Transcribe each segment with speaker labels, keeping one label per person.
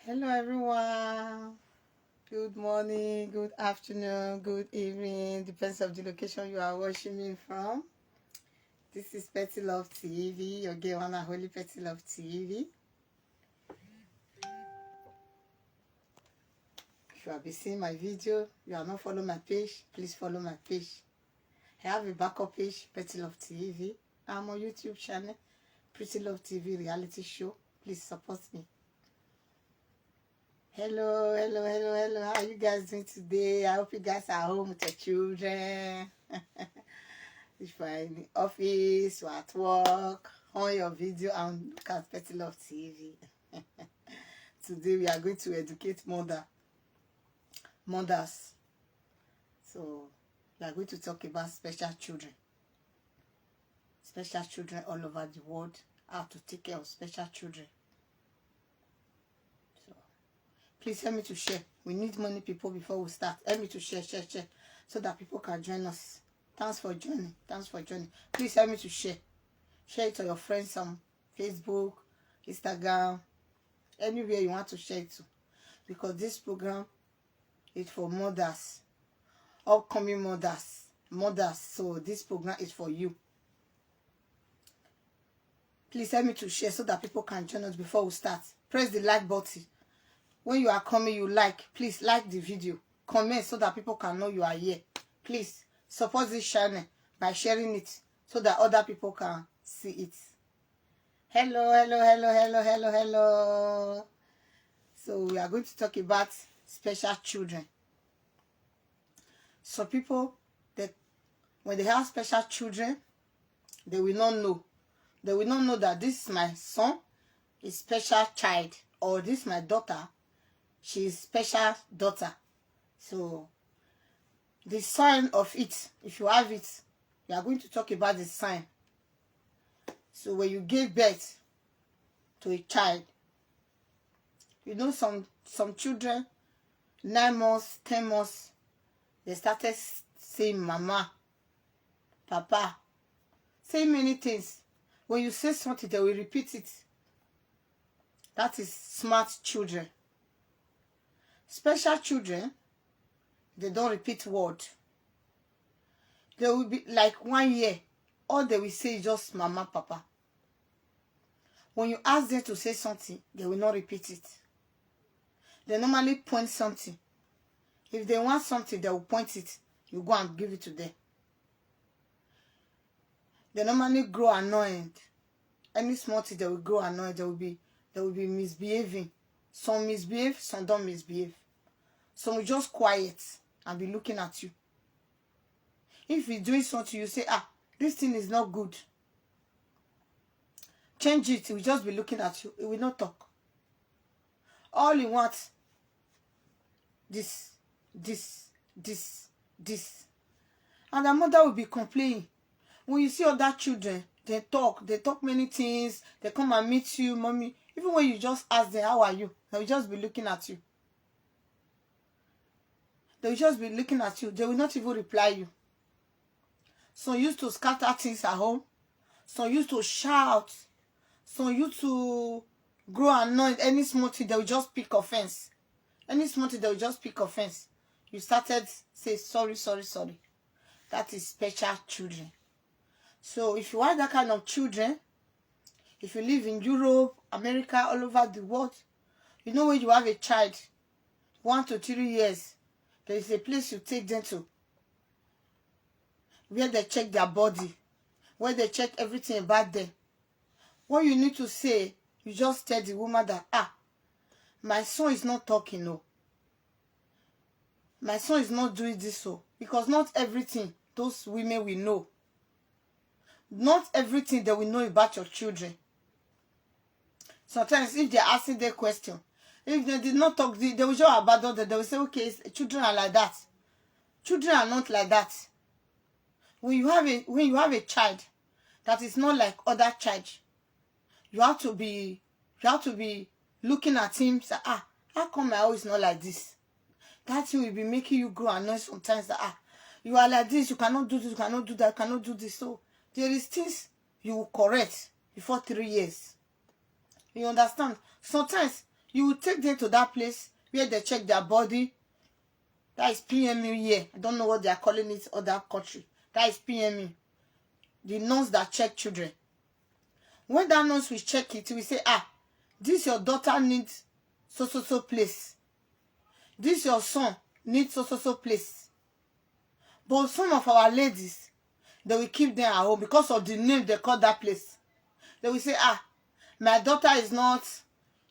Speaker 1: Hello everyone. Good morning, good afternoon, good evening. Depends on the location you are watching me from. This is Petty Love TV, your gay one and holy Petty Love TV. If you have been seeing my video, you are not following my page, please follow my page. I have a backup page, Petty Love TV. I'm on YouTube channel, Pretty Love TV reality show. Please support me. Hello. How are you guys doing today? I hope you guys are home with your children. If you're in the office or at work, on your video and look at Petty Love TV. Today we are going to educate mothers. So we are going to talk about special children. Special children all over the world. How to take care of special children. Please help me to share. We need many people before we start. Help me to share, so that people can join us. Thanks for joining. Please help me to share. Share it to your friends on Facebook, Instagram, anywhere you want to share it to. Because this program is for mothers, upcoming mothers. So this program is for you. Please help me to share so that people can join us before we start. Press the like button. When you are coming, you like. Please like the video. Comment so that people can know you are here. Please support this channel by sharing it so that other people can see it. Hello. So we are going to talk about special children. So people, that when they have special children, they will not know. They will not know that this is my son, a special child, or this is my daughter, she is special daughter. So the sign of it, if you have it, we are going to talk about the sign. So when you give birth to a child, you know some children, 9 months, 10 months, they started saying mama, papa, saying many things. When you say something, they will repeat it. That is smart children. Special children, they don't repeat word. They will be like 1 year. All they will say is just mama, papa. When you ask them to say something, they will not repeat it. They normally point something. If they want something, they will point it. You go and give it to them. They normally grow annoyed. Any small thing, they will grow annoyed. They will be misbehaving. Some misbehave, some don't misbehave. Some will just quiet and be looking at you. If you're doing something, you say, this thing is not good. Change it. It will just be looking at you. It will not talk. All you want, this. And the mother will be complaining. When you see other children, they talk many things. They come and meet you, mommy. Even when you just ask them, how are you? They will just be looking at you. They will just be looking at you. They will not even reply you. Some used to scatter things at home. Some used to shout. Some used to grow annoyed. Any small thing, they will just pick offense. Any small thing, they will just pick offense. You started say sorry. That is special children. So if you are that kind of children, if you live in Europe, America, all over the world, you know when you have a child, 1 to 3 years, there is a place you take them to, where they check their body, where they check everything about them. What you need to say, you just tell the woman that, my son is not talking, no. My son is not doing this, so. Because not everything those women will know. Not everything they will know about your children. Sometimes if they're asking their question, if they did not talk, they will just abandon them. They will say, okay, children are like that. Children are not like that. When you have a child that is not like other child, you have to be looking at him, say, how come my own is not like this? That thing will be making you grow annoyed sometimes that you are like this, you cannot do this, you cannot do that, you cannot do this. So there is things you will correct before 3 years. You understand? Sometimes You will take them to that place where they check their body. That is PMU here. I don't know what they are calling it other country. That is PMU. The nurse that check children. When that nurse will check it, we say, this your daughter needs so place. This your son needs so place. But some of our ladies, they will keep them at home because of the name they call that place. They will say, my daughter is not,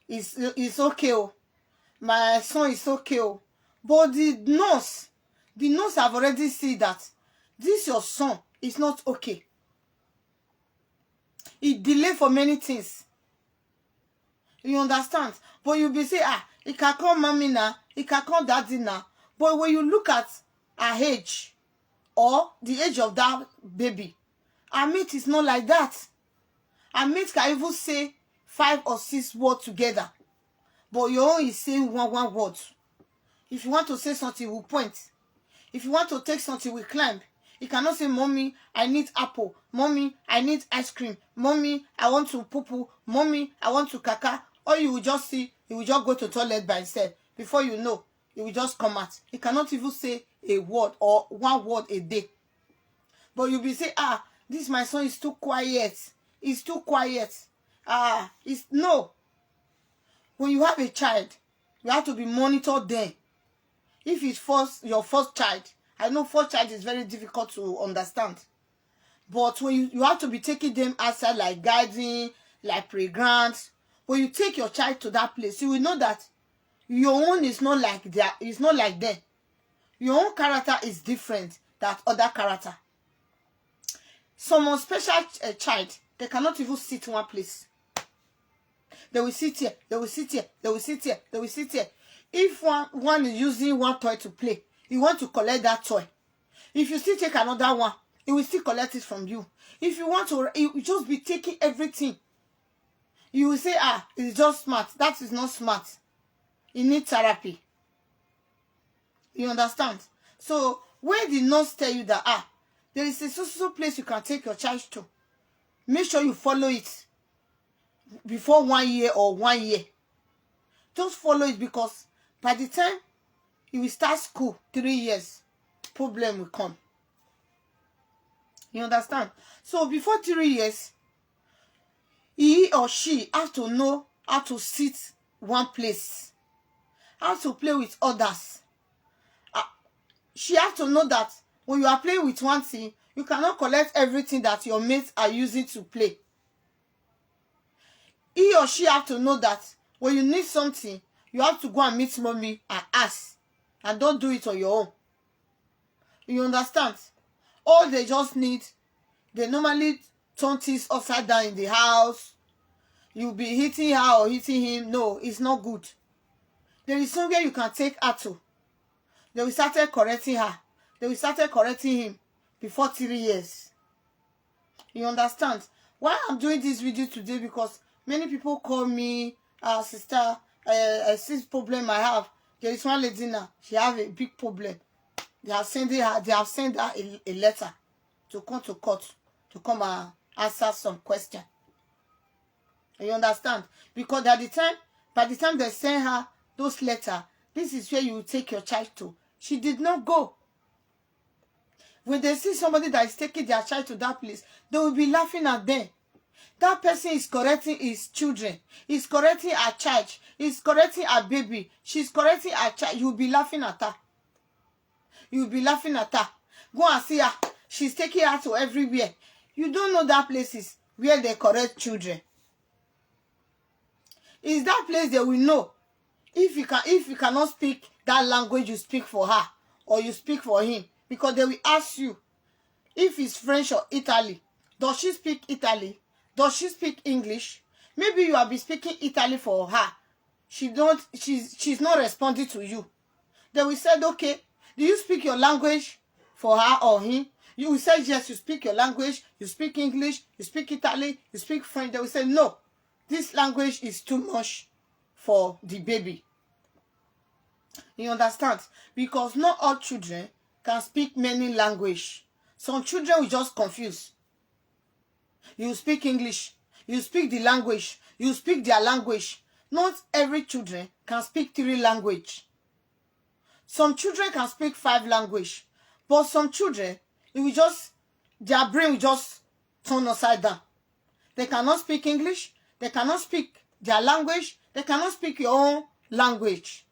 Speaker 1: is okay. Oh. My son is okay. Oh. But the nurse have already seen that this your son is not okay. It delay for many things. You understand? But you'll be saying, it can call mommy now, it can call daddy now. But when you look at her age or the age of that baby, her mate is not like that. Her mate can even say 5 or 6 words together. But your own is saying one word. If you want to say something, we'll point. If you want to take something, we'll climb. You cannot say, Mommy, I need apple. Mommy, I need ice cream. Mommy, I want to poo-poo. Mommy, I want to caca. Or you will just see, he will just go to the toilet by himself. Before you know, he will just come out. He cannot even say a word or 1 word a day. But you'll be saying, this my son is too quiet. He's too quiet. No. When you have a child, you have to be monitored then. If it's your first child, I know first child is very difficult to understand. But when you have to be taking them outside like guiding, like playgrounds. When you take your child to that place, you will know that your own is not like it's not like them. Your own character is different than other character. Some special child, they cannot even sit in one place. They will sit here, they will sit here, they will sit here, they will sit here. If one is using one toy to play, you want to collect that toy. If you still take another one, it will still collect it from you. If you want to, it will just be taking everything. You will say, it's just smart. That is not smart. You need therapy. You understand? So, when the nurse tell you that, there is a so place you can take your child to, make sure you follow it before 1 year or 1 year. Just follow it, because by the time you will start school, 3 years, problem will come. You understand? So before 3 years, he or she has to know how to sit one place, how to play with others. She has to know that when you are playing with one thing, you cannot collect everything that your mates are using to play. He or she have to know that when you need something, you have to go and meet mommy and ask. And don't do it on your own. You understand? All they just need, they normally turn things upside down in the house. You'll be hitting her or hitting him. No, it's not good. There is somewhere you can take her to. They will start correcting her. They will start correcting him before 3 years. You understand? Why I'm doing this video today? Because many people call me, sister, I see this problem I have. There is one lady now. She have a big problem. They have sent her a letter to come to court to come and answer some question. You understand? Because by the time they send her those letters, this is where you will take your child to. She did not go. When they see somebody that is taking their child to that place, they will be laughing at them. That person is correcting his children. He's correcting her child. He's correcting her baby. She's correcting her child. You'll be laughing at her. You'll be laughing at her. Go and see her. She's taking her to everywhere. You don't know that place is where they correct children. It's that place they will know. If you cannot speak that language, you speak for her or you speak for him. Because they will ask you if it's French or Italy. Does she speak Italy? Does she speak English? Maybe you have been speaking Italy for her. She's not responding to you. They will say, okay, do you speak your language for her or him? You will say, yes, you speak your language, you speak English, you speak Italy, you speak French. They will say, no, this language is too much for the baby. You understand? Because not all children can speak many languages. Some children will just confuse. You speak English, you speak the language, you speak their language. not every children can speak 3 languages. Some children can speak 5 languages, but some children, it will just, their brain will just turn upside down. They cannot speak English, they cannot speak their language, they cannot speak your own language.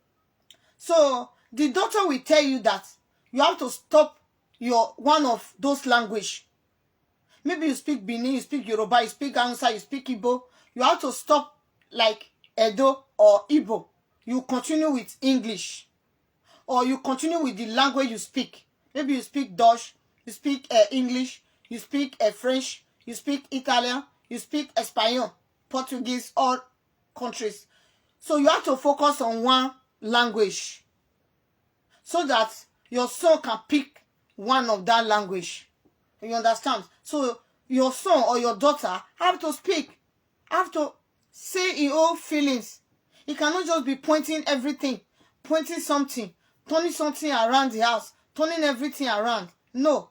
Speaker 1: So the doctor will tell you that you have to stop your one of those language. Maybe you speak Benin, you speak Yoruba, you speak Hausa, you speak Igbo. You have to stop like Edo or Igbo. You continue with English. Or you continue with the language you speak. Maybe you speak Dutch, you speak English, you speak French, you speak Italian, you speak Espanol, Portuguese, all countries. So you have to focus on one language so that your son can pick one of that language. You understand? So your son or your daughter have to speak, have to say his own feelings. He cannot just be pointing everything, pointing something, turning something around the house, turning everything around. No.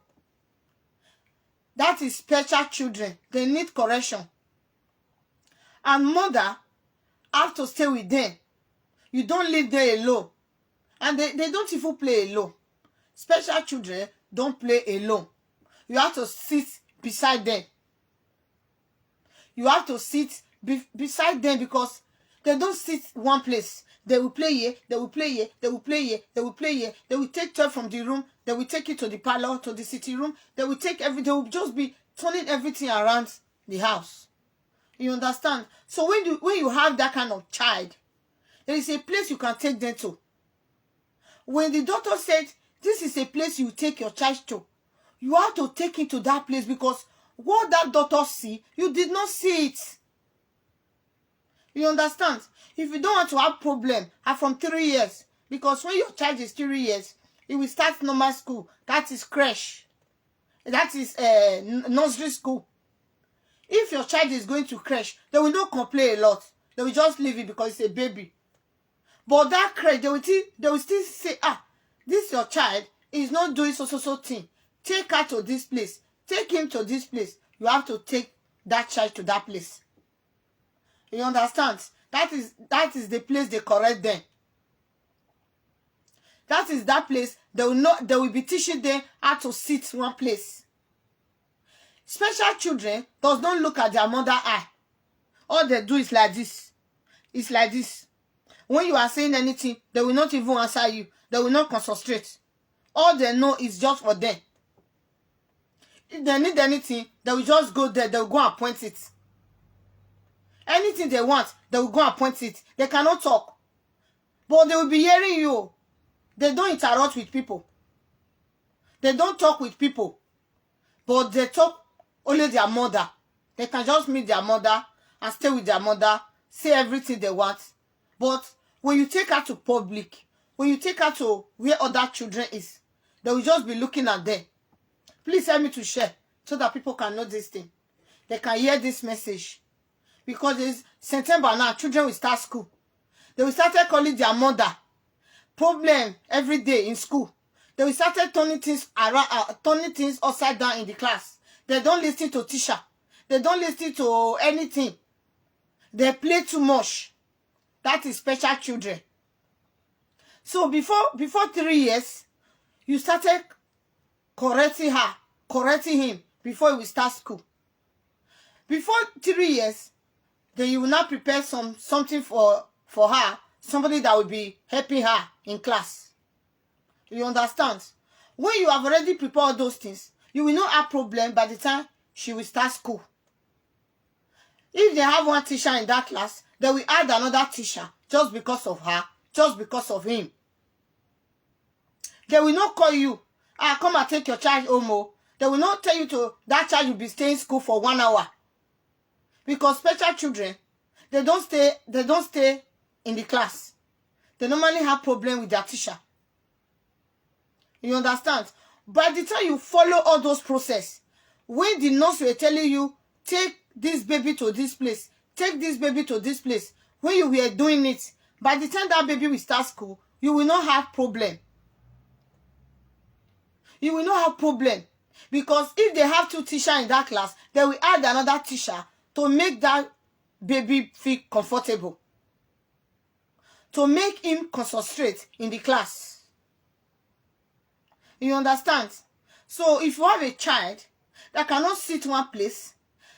Speaker 1: That is special children. They need correction. And mother have to stay with them. You don't leave them alone. And they don't even play alone. Special children don't play alone. You have to sit beside them. You have to sit beside them because they don't sit one place. They will play here, they will play here, they will play here, they will play here. They will take toy from the room, they will take it to the parlor, to the sitting room. They will take they will just be turning everything around the house. You understand? So when you have that kind of child, there is a place you can take them to. When the doctor said, this is a place you take your child to, you have to take him to that place because what that doctor see, you did not see it. You understand? If you don't want to have problem, have from 3 years, because when your child is 3 years, it will start normal school. That is creche. That is nursery school. If your child is going to creche, they will not complain a lot. They will just leave it because it's a baby. But that creche, they will still say, this your child is not doing so thing. Take her to this place. Take him to this place. You have to take that child to that place. You understand? That is the place they correct them. That is that place they will be teaching them how to sit one place. Special children does not look at their mother eye. All they do is like this. It's like this. When you are saying anything, they will not even answer you. They will not concentrate. All they know is just for them. If they need anything, they will just go there. They will go and point it. Anything they want, they will go and point it. They cannot talk. But they will be hearing you. They don't interact with people. They don't talk with people. But they talk only their mother. They can just meet their mother and stay with their mother, say everything they want. But when you take her to public, when you take her to where other children is, they will just be looking at them. Please help me to share so that people can know this thing. They can hear this message. Because it's September now, children will start school. They will start calling their mother. Problem every day in school. They will start turning things around, turning things upside down in the class. They don't listen to teacher. They don't listen to anything. They play too much. That is special children. So before 3 years, you started correcting her, correcting him before he will start school. Before 3 years, then you will now prepare something for her, somebody that will be helping her in class. You understand? When you have already prepared all those things, you will not have problem by the time she will start school. If they have one teacher in that class, they will add another teacher just because of her, just because of him. They will not call you, come and take your child home. They will not tell you that child will be staying in school for 1 hour. Because special children, they don't stay in the class. They normally have problem with their teacher. You understand? By the time you follow all those process, when the nurse were telling you, take this baby to this place, take this baby to this place, when you were doing it, by the time that baby will start school, you will not have problem. You will not have problem. Because if they have 2 teachers in that class, they will add another teacher to make that baby feel comfortable. to make him concentrate in the class. You understand? So if you have a child that cannot sit one place,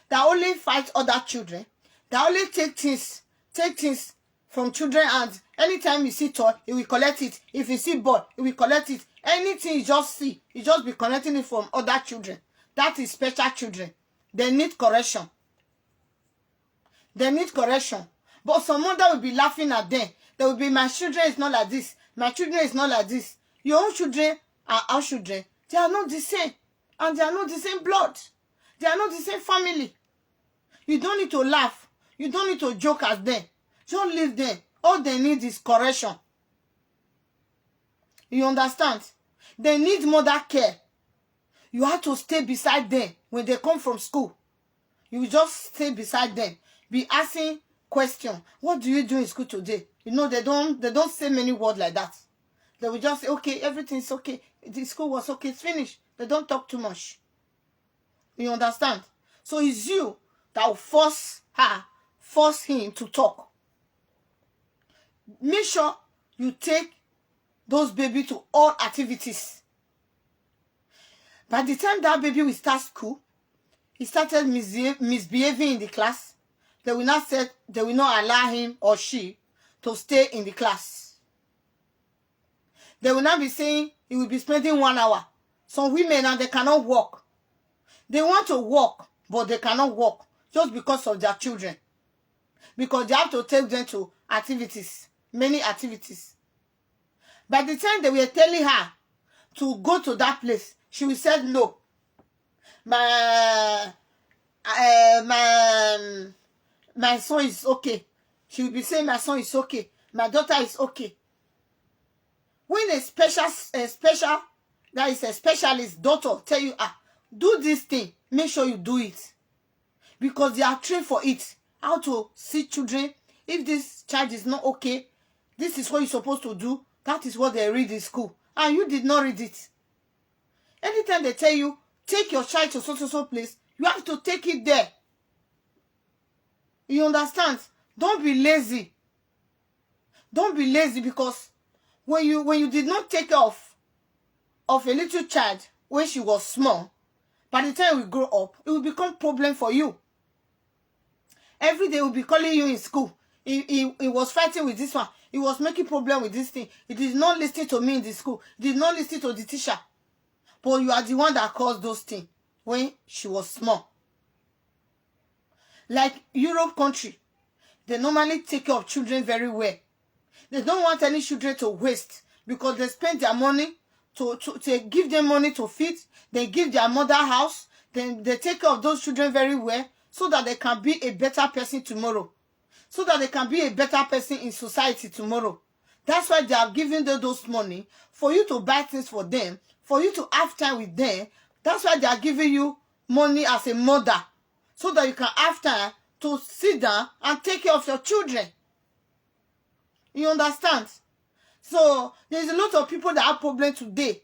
Speaker 1: that only fight other children, that only take things from children, and anytime you see toy, he will collect it. If you see ball, he will collect it. Anything you just see, he just be collecting it from other children. That is special children. They need correction. They need correction. But some mother will be laughing at them. They will be, my children is not like this. My children is not like this. Your own children are our children. They are not the same. And they are not the same blood. They are not the same family. You don't need to laugh. You don't need to joke at them. Just leave them. All they need is correction. You understand? They need mother care. You have to stay beside them when they come from school. You just stay beside them. Be asking questions. What do you do in school today? You know, they don't say many words like that. They will just say, okay, everything's okay. The school was okay, it's finished. They don't talk too much. You understand? So it's you that will force him to talk. Make sure you take those baby to all activities. By the time that baby will start school, he started misbehaving in the class. They will not allow him or she to stay in the class. They will not be saying he will be spending 1 hour. Some women, and they cannot walk. They want to walk, but they cannot walk just because of their children. Because they have to take them to activities, many activities. By the time they were telling her to go to that place, she will say no. My son is okay. She will be saying my son is okay. My daughter is okay. When a specialist doctor tell you, do this thing, make sure you do it. Because they are trained for it. How to see children. If this child is not okay, this is what you're supposed to do. That is what they read in school. And you did not read it. Anytime they tell you, take your child to so place, you have to take it there. You understand? Don't be lazy. Don't be lazy, because when you did not take care of a little child when she was small, by the time we grow up, it will become problem for you. Every day we'll be calling you in school. He was fighting with this one. He was making problem with this thing. He did not listen to me in the school. He did not listen to the teacher. But you are the one that caused those things when she was small. Like Europe country, they normally take care of children very well. They don't want any children to waste, because they spend their money to give them money to feed. They give their mother house. Then they take care of those children very well, so that they can be a better person tomorrow. So that they can be a better person in society tomorrow. That's why they are giving them those money, for you to buy things for them, for you to have time with them. That's why they are giving you money as a mother, so that you can have time to sit down and take care of your children. You understand? So there's a lot of people that have problems today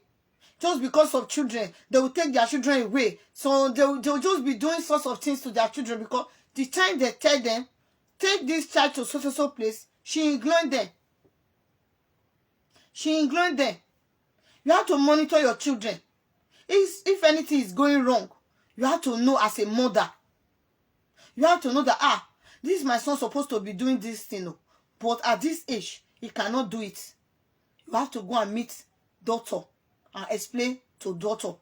Speaker 1: just because of children. They will take their children away. So they'll just be doing sorts of things to their children, because the time they tell them, take this child to so place, she ignored them. She ignored them. You have to monitor your children. If anything is going wrong, you have to know as a mother. You have to know that, this is my son supposed to be doing this thing. But at this age, he cannot do it. You have to go and meet doctor and explain to doctor.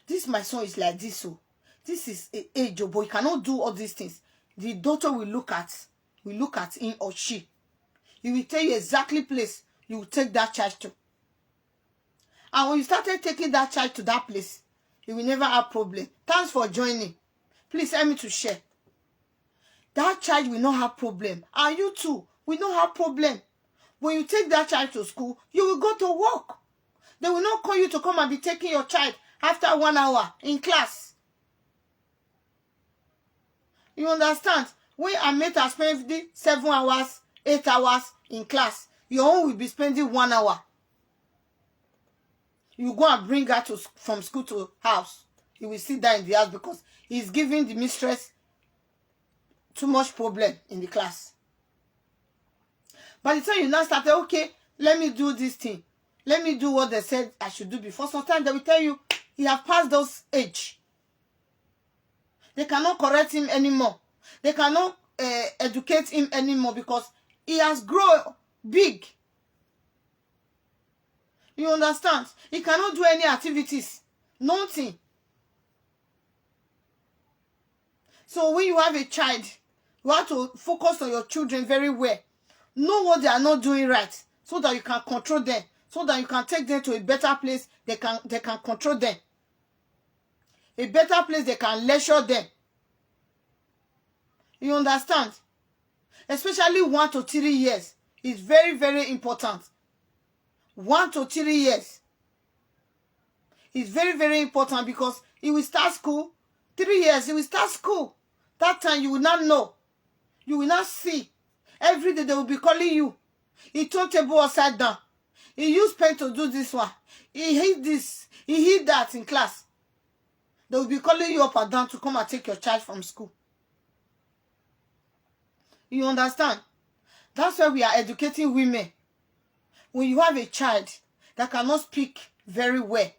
Speaker 1: This my son is like this. So this is an age, but he cannot do all these things. The doctor will look at him or she. He will tell you exactly place you will take that child to. And when you started taking that child to that place, you will never have problem. Thanks for joining. Please help me to share. That child will not have problem. And you too will not have problem. When you take that child to school, you will go to work. They will not call you to come and be taking your child after 1 hour in class. You understand? When a mate has spent 7 hours, 8 hours in class, your own will be spending 1 hour. You go and bring her from school to house. You will sit there in the house because he's giving the mistress too much problem in the class. By the time you now start, okay, let me do this thing. Let me do what they said I should do before. Sometimes they will tell you, he have passed those age. They cannot correct him anymore. They cannot educate him anymore because he has grown big. You understand? He cannot do any activities. Nothing. So when you have a child, you have to focus on your children very well. Know what they are not doing right so that you can control them. So that you can take them to a better place. They can control them. A better place they can lecture them. You understand? Especially 1 to 3 years is very, very important. 1 to 3 years is very, very important because he will start school. 3 years, he will start school. That time you will not know. You will not see. Every day they will be calling you. He turned table upside down. He used pen to do this one. He hit this. He hit that in class. They will be calling you up and down to come and take your child from school. You understand? That's why we are educating women. When you have a child that cannot speak very well,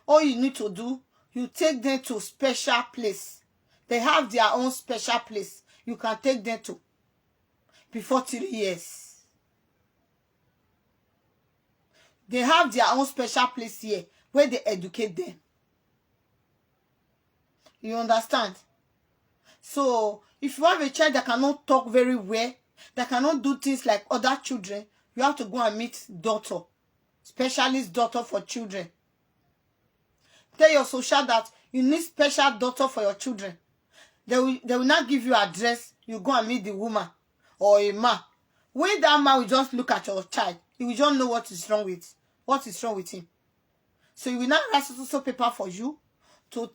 Speaker 1: all you need to do, you take them to special place. They have their own special place. You can take them to before 3 years. They have their own special place here where they educate them. You understand? So, if you have a child that cannot talk very well, that cannot do things like other children, you have to go and meet doctor, specialist doctor for children. Tell your social that you need special doctor for your children. They will not give you address. You go and meet the woman or a man. When that man will just look at your child, he will just know what is wrong with him. So he will not write so paper for you to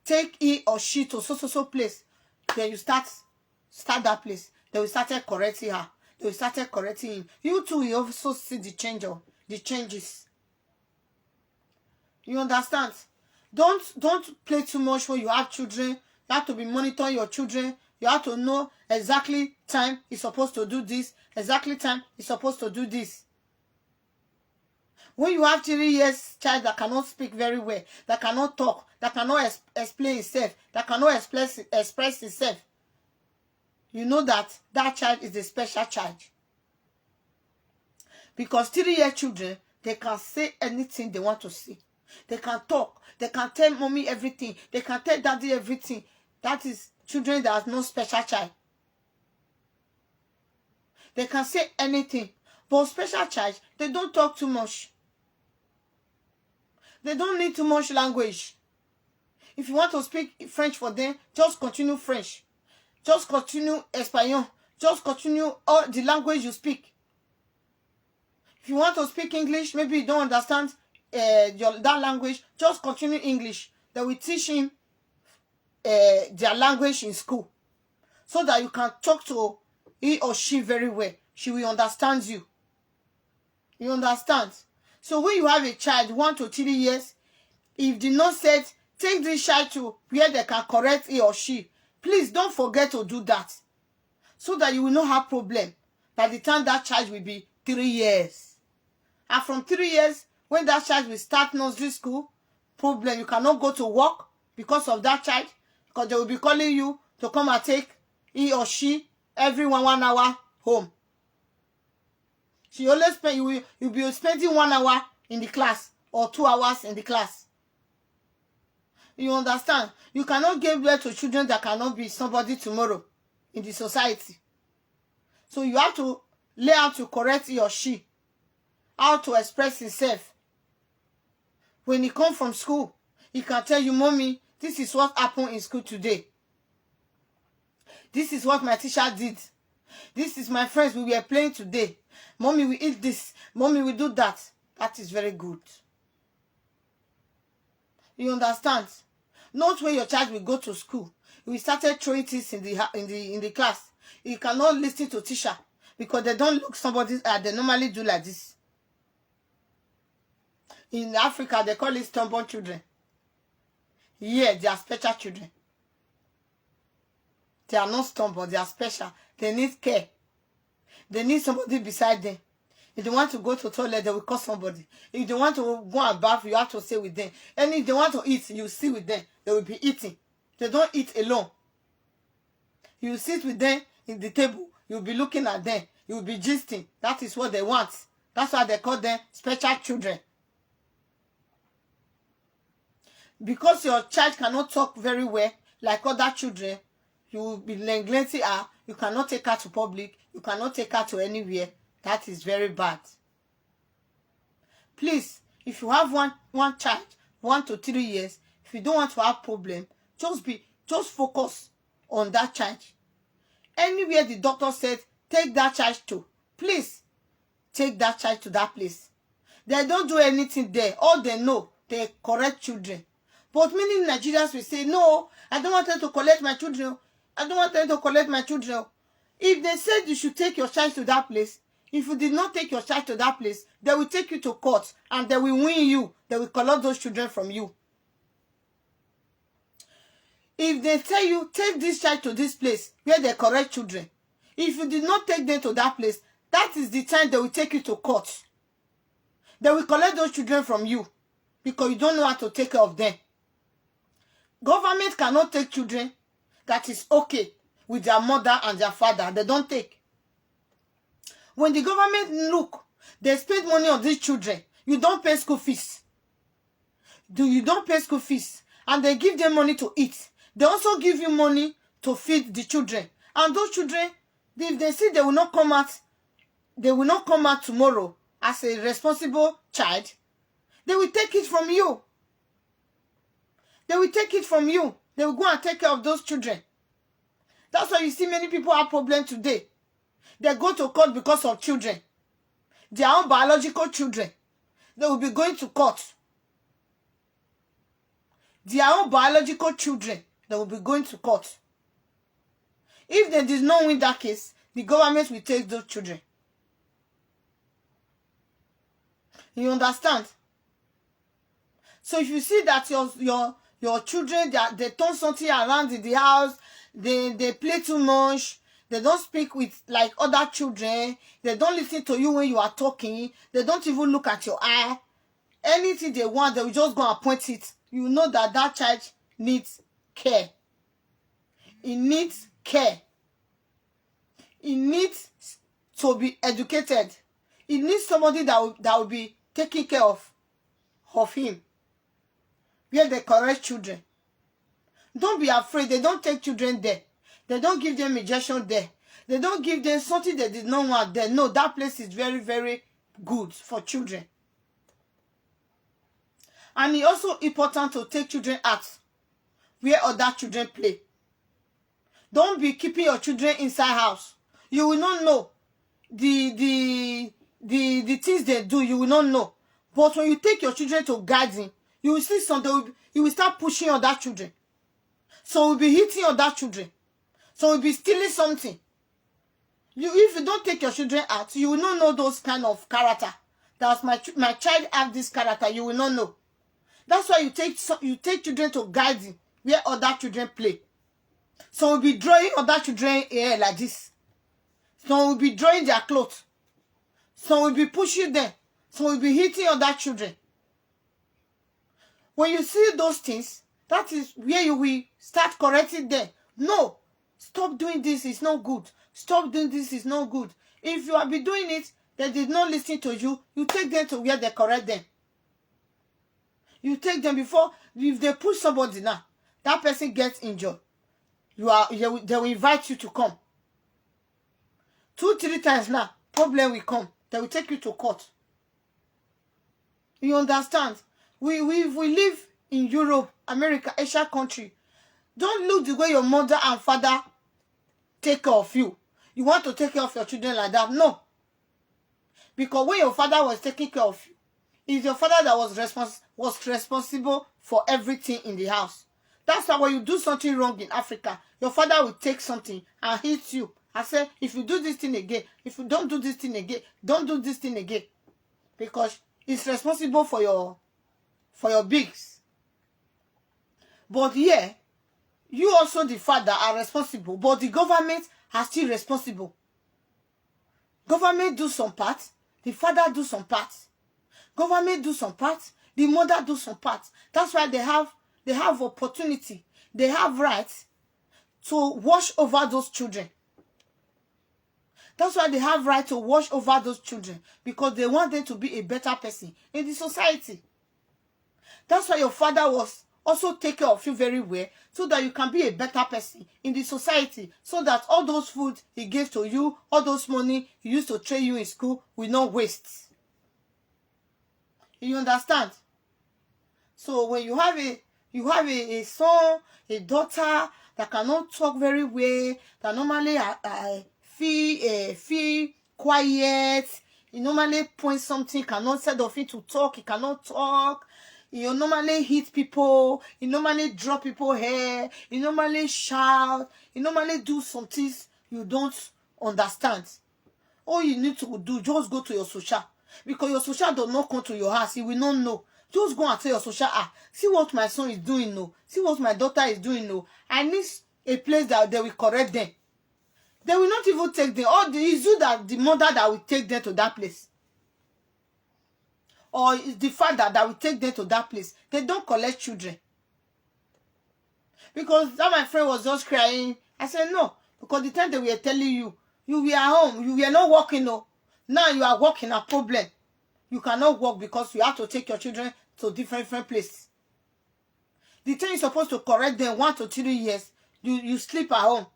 Speaker 1: take he or she to so place. Then you start that place. They will start correcting her. They will start correcting him. You too will also see the changes. You understand? Don't play too much when you have children. You have to be monitoring your children. You have to know exactly time you're supposed to do this. Exactly time you're supposed to do this. When you have 3 years child that cannot speak very well, that cannot talk, that cannot explain himself, that cannot express himself, you know that child is a special child. Because 3-year children, they can say anything they want to say. They can talk. They can tell mommy everything. They can tell daddy everything. That is children that have no special child. They can say anything. But special child, they don't talk too much. They don't need too much language. If you want to speak French for them, just continue French. Just continue Espanol. Just continue all the language you speak. If you want to speak English, maybe you don't understand that language, just continue English. They will teach him their language in school. So that you can talk to he or she very well. She will understand you. You understand? So when you have a child 1 to 3 years, if the nurse said, take this child to where they can correct he or she, please don't forget to do that. So that you will not have problem by the time that child will be 3 years. And from 3 years, when that child will start nursery school, problem, you cannot go to work because of that child. Because they will be calling you to come and take he or she every 1 hour home. She always spend, you'll be spending 1 hour in the class or 2 hours in the class. You understand? You cannot give birth to children that cannot be somebody tomorrow in the society. So you have to learn how to correct he or she, how to express himself. When he comes from school, he can tell you, mommy, this is what happened in school today. This is what my teacher did. This is my friends we were playing today. Mommy, we eat this. Mommy, we do that. That is very good. You understand? Not when your child will go to school. We started throwing things in the class. You cannot listen to teacher because they don't look somebody. They normally do like this. In Africa, they call it stubborn children. Yeah, they are special children. They are not stubborn. They are special. They need care. they need somebody beside them. If they want to go to the toilet, they will call somebody. If they want to go and bath, you have to stay with them. And if they want to eat, you sit with them. They will be eating. They don't eat alone. You sit with them in the table. You'll be looking at them. You'll be gisting. That is what they want. That's why they call them special children. Because your child cannot talk very well like other children, you will be neglecting her. You cannot take her to public. You cannot take her to anywhere. That is very bad. Please, if you have one child, 1 to 3 years, if you don't want to have problem, just focus on that child. Anywhere the doctor said, take that child to, please take that child to that place. They don't do anything there. All they know, they correct children. But many Nigerians will say, no, I don't want them to collect my children. I don't want them to collect my children. If they said you should take your child to that place, if you did not take your child to that place, they will take you to court and they will win you. They will collect those children from you. If they tell you, take this child to this place where they correct children, if you did not take them to that place, that is the time they will take you to court. They will collect those children from you because you don't know how to take care of them. Government cannot take children that is okay with their mother and their father. They don't take. When the government look, they spend money on these children. You don't pay school fees. You don't pay school fees. And they give them money to eat. They also give you money to feed the children. And those children, if they see they will not come out tomorrow as a responsible child, they will take it from you. They will take it from you. They will go and take care of those children. That's why you see many people have problems today. They go to court because of children. Their own biological children. They will be going to court. Their own biological children. They will be going to court. If they did not win that case, the government will take those children. You understand? So if you see that your children, they turn something around in the house, they play too much, they don't speak with like other children, they don't listen to you when you are talking, they don't even look at your eye, anything they want, they will just go and point it. You know that that child needs care. It needs care. It needs to be educated. It needs somebody that will be taking care of him. Where they correct children. Don't be afraid. They don't take children there. They don't give them injection there. They don't give them something they did not want there. No, that place is very, very good for children. And it's also important to take children out where other children play. Don't be keeping your children inside house. You will not know the things they do. You will not know. But when you take your children to garden, you will see something. You will start pushing other children. So we'll be hitting other children. So we'll be stealing something. If you don't take your children out, you will not know those kind of character. That's my child have this character. You will not know. That's why you take children to garden where other children play. So we'll be drawing other children here like this. So we'll be drawing their clothes. So we'll be pushing them. So we'll be hitting other children. When you see those things, that is where you will start correcting them. No, stop doing this, it's not good. Stop doing this, it's not good. If you have been doing it, they did not listen to you, you take them to where they correct them. You take them before, if they push somebody now, that person gets injured. They will invite you to come. 2-3 times now, problem will come. They will take you to court. You understand? We live in Europe, America, Asia country. Don't look the way your mother and father take care of you. You want to take care of your children like that? No. Because when your father was taking care of you, it's your father that was responsible for everything in the house. That's why when you do something wrong in Africa, your father will take something and hit you. I say, if you do this thing again, if you don't do this thing again, don't do this thing again. Because he's responsible for your bigs. But yeah, you also the father are responsible, but the government are still responsible. Government do some part. The father do some part. Government do some part. The mother do some part. That's why they have opportunity. They have rights to watch over those children. That's why they have right to watch over those children, because they want them to be a better person in the society. That's why your father was also take care of you very well, so that you can be a better person in the society, so that all those food he gave to you, all those money he used to train you in school will not waste. You understand? So when you have a son, a daughter that cannot talk very well, that normally feel quiet, he normally point something, cannot set of it to talk, he cannot talk, he normally hit people, he normally drop people hair, he normally shout, he normally do some things you don't understand. All you need to do, just go to your social, because your social does not come to your house, he will not know. Just go and tell your social, see what my son is doing, no, see what my daughter is doing, no. I need a place that they will correct them. They will not even take them. Or it's you that the mother that will take them to that place. Or it's the father that will take them to that place. They don't collect children. Because that my friend was just crying. I said, no. Because the time they were telling you, you were at home, you were not working, no. Now you are working, a problem. You cannot work because you have to take your children to different places. The time you're supposed to correct them 1 to 3 years, you sleep at home.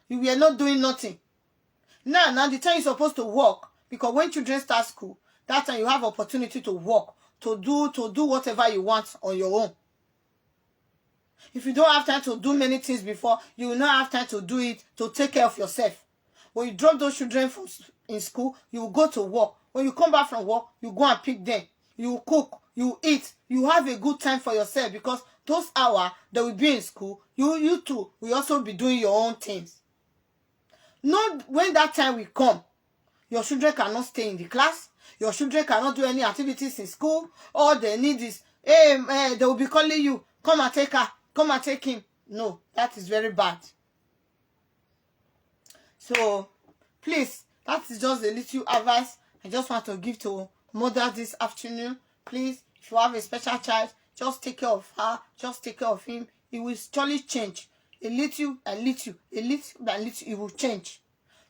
Speaker 1: You were not doing nothing. Now the time you're supposed to work, because when children start school, that time you have opportunity to work, to do whatever you want on your own. If you don't have time to do many things before, you will not have time to do it, to take care of yourself. When you drop those children in school, you will go to work. When you come back from work, you go and pick them. You cook, you eat, you have a good time for yourself, because those hours that will be in school, you too will also be doing your own things. Not when that time will come, your children cannot stay in the class, your children cannot do any activities in school, all they need is, they will be calling you, come and take her, come and take him. No, that is very bad. So, please, that is just a little advice I just want to give to mother this afternoon. Please, if you have a special child, just take care of her, just take care of him. It will surely change. A little, it will change.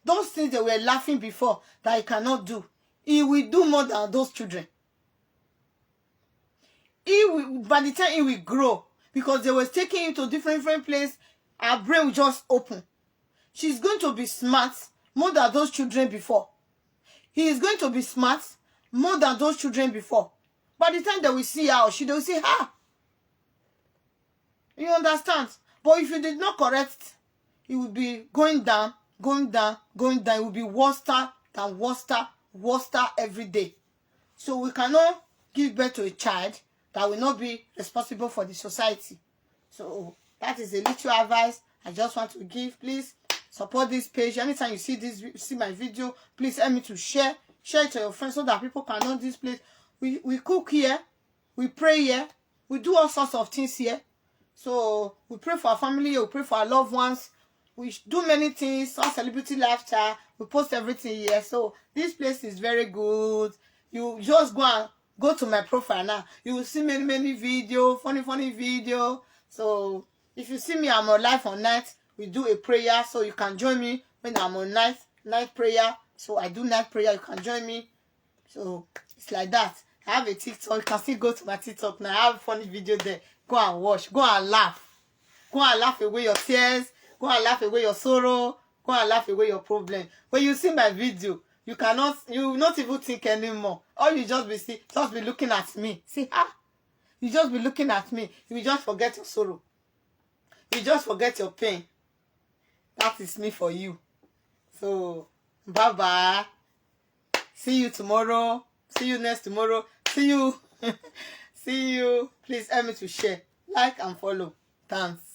Speaker 1: Those things they were laughing before that he cannot do, he will do more than those children. By the time he will grow, because they were taking him to different places, her brain will just open. She's going to be smart more than those children before. He is going to be smart more than those children before. By the time they will see her, they will say, You understand? But if you did not correct, it will be going down. It will be worse than worse every day. So we cannot give birth to a child that will not be responsible for the society. So that is a little advice I just want to give. Please support this page. Anytime you see my video, please help me to share it to your friends, so that people can know this place. We cook here, we pray here, we do all sorts of things here. So we pray for our family, we pray for our loved ones. We do many things, our celebrity lifestyle. We post everything here. So this place is very good. You just go to my profile now. You will see many video, funny video. So if you see me, I'm on live on night. We do a prayer, so you can join me when I'm on night prayer. So I do night prayer. You can join me. So it's like that. I have a TikTok. You can still go to my TikTok now. I have a funny video there. Go and watch. Go and laugh. Go and laugh away your tears. Go and laugh away your sorrow. Go and laugh away your problem. When you see my video, you will not even think anymore. All you just be looking at me. See, you just be looking at me. You will just forget your sorrow. You just forget your pain. That is me for you. So, bye-bye. See you tomorrow. See you next tomorrow. See you. See you. Please help me to share, like, and follow. Thanks.